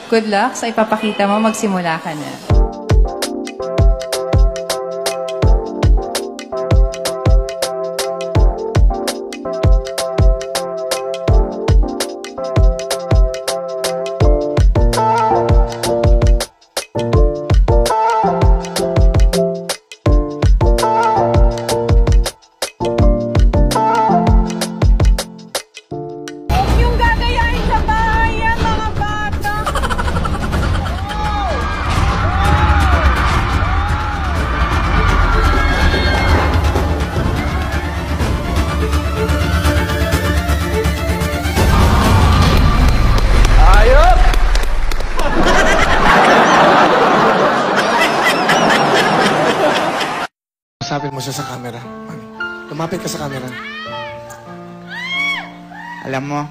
Good luck sa ipapakita mo. Magsimula ka na. Sabi mo siya sa camera. Lumapit ka sa camera. Alam mo,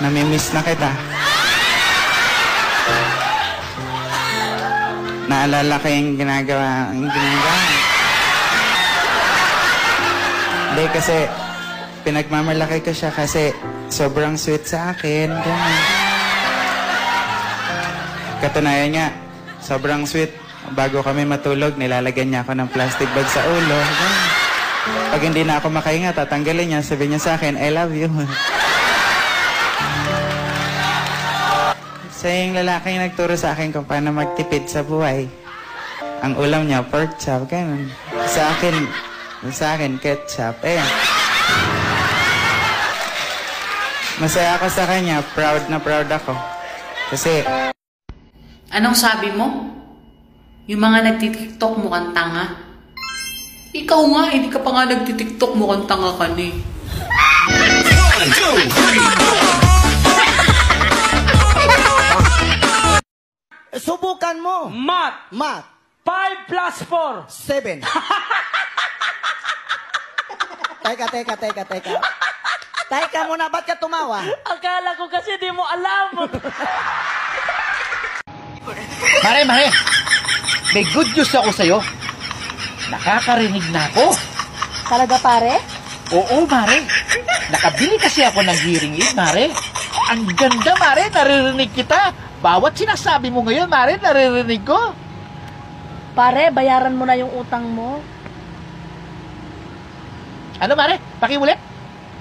namimiss na kita. Naalala ko yung ginagawa. Hindi kasi pinagmamalaki ko siya kasi sobrang sweet sa akin. Ganun. Katunayan nga, sobrang sweet. Bago kami matulog, nilalagyan niya ako ng plastic bag sa ulo. Pag hindi na ako makahinga, tatanggalin niya. Sabi niya sa akin, I love you. Siya yung lalaking nagturo sa akin kung paano magtipid sa buhay. Ang ulam niya, pork chop, ganun. Sa akin, ketchup. Masaya ako sa kanya, proud na proud ako. Kasi anong sabi mo? Yung mga nagtitiktok mukhang tanga. Ikaw nga, hindi ka pa nga nagtitiktok mukhang tanga ka na eh. 1, 2, 3. Subukan mo. Math. 5 plus 4. 7. Teka. Teka muna, ba't ka tumawa? Akala ko kasi di mo alam. Mare, may good news ako sa'yo. Nakakarinig na ako. Talaga, pare? Oo, Mare. Nakabili kasi ako ng hearing aid, Mare. Ang ganda, Mare. Naririnig kita. Bawat sinasabi mo ngayon, Mare, naririnig ko. Pare, bayaran mo na yung utang mo. Ano, Mare? Pakiulit?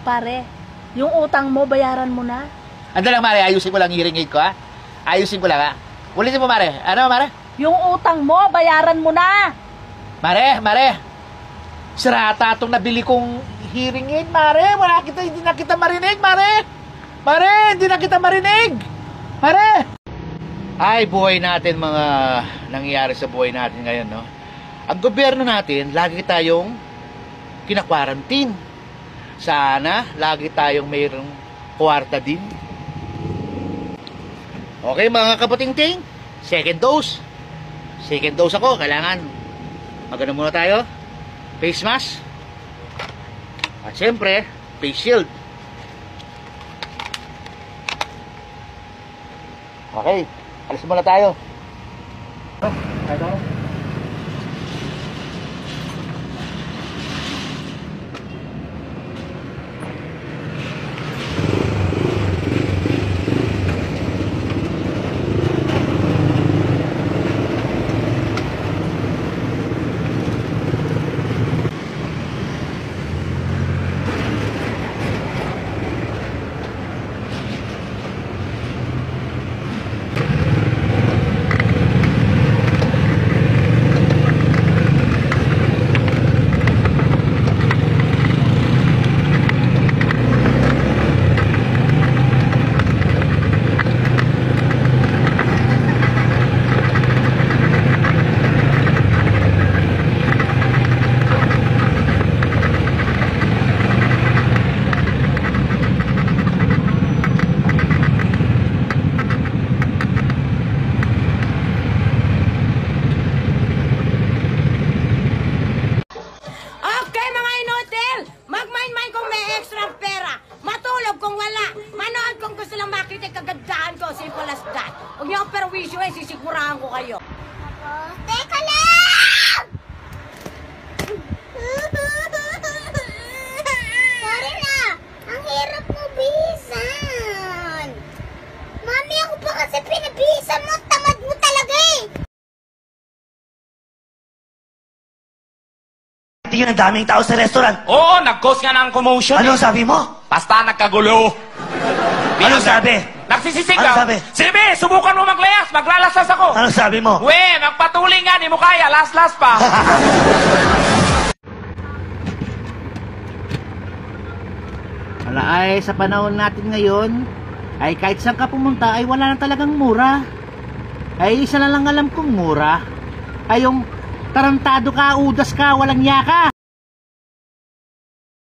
Pare, yung utang mo, bayaran mo na. Ando lang, Mare. Ayusin ko lang hearing aid ko, ha? Ayusin ko lang, ha? Ulitin mo, Mare. Ano, Mare? Yung utang mo, bayaran mo na. Mare. Sirata itong nabili kong hearing aid, Mare. Hindi na kita marinig, Mare. Mare, hindi na kita marinig. Mare. Ay, buhay natin, mga nangyayari sa buhay natin ngayon, no? Ang gobyerno natin, lagi tayong kinakwarantin. Sana, lagi tayong mayroong kwarta din. Okay, mga kapatingting, second dose. Second dose ako, kailangan magano muna tayo. Face mask. At syempre, face shield. Okay, alis muna tayo. Huwag niyo akong perwisyo eh, sisigurahan ko kayo. Teka lang! Sorry na! Ang hirap natin yun, ang daming tao sa restaurant. Oo, nag-cause nga ng commotion. Ano sabi mo? Basta nagkagulo. Ano sabi? Nagsisisigaw. Ano sabi? Sige, subukan mo maglayas. Maglalasas ako. Ano sabi mo? We, magpatuloy nga. Di mo kaya. Last pa. Wala ay sa panahon natin ngayon, ay kahit saan ka pumunta ay wala na talagang mura. Ay isa na lang alam kong mura. Ay yung tarantado ka, udas ka, walang yaka.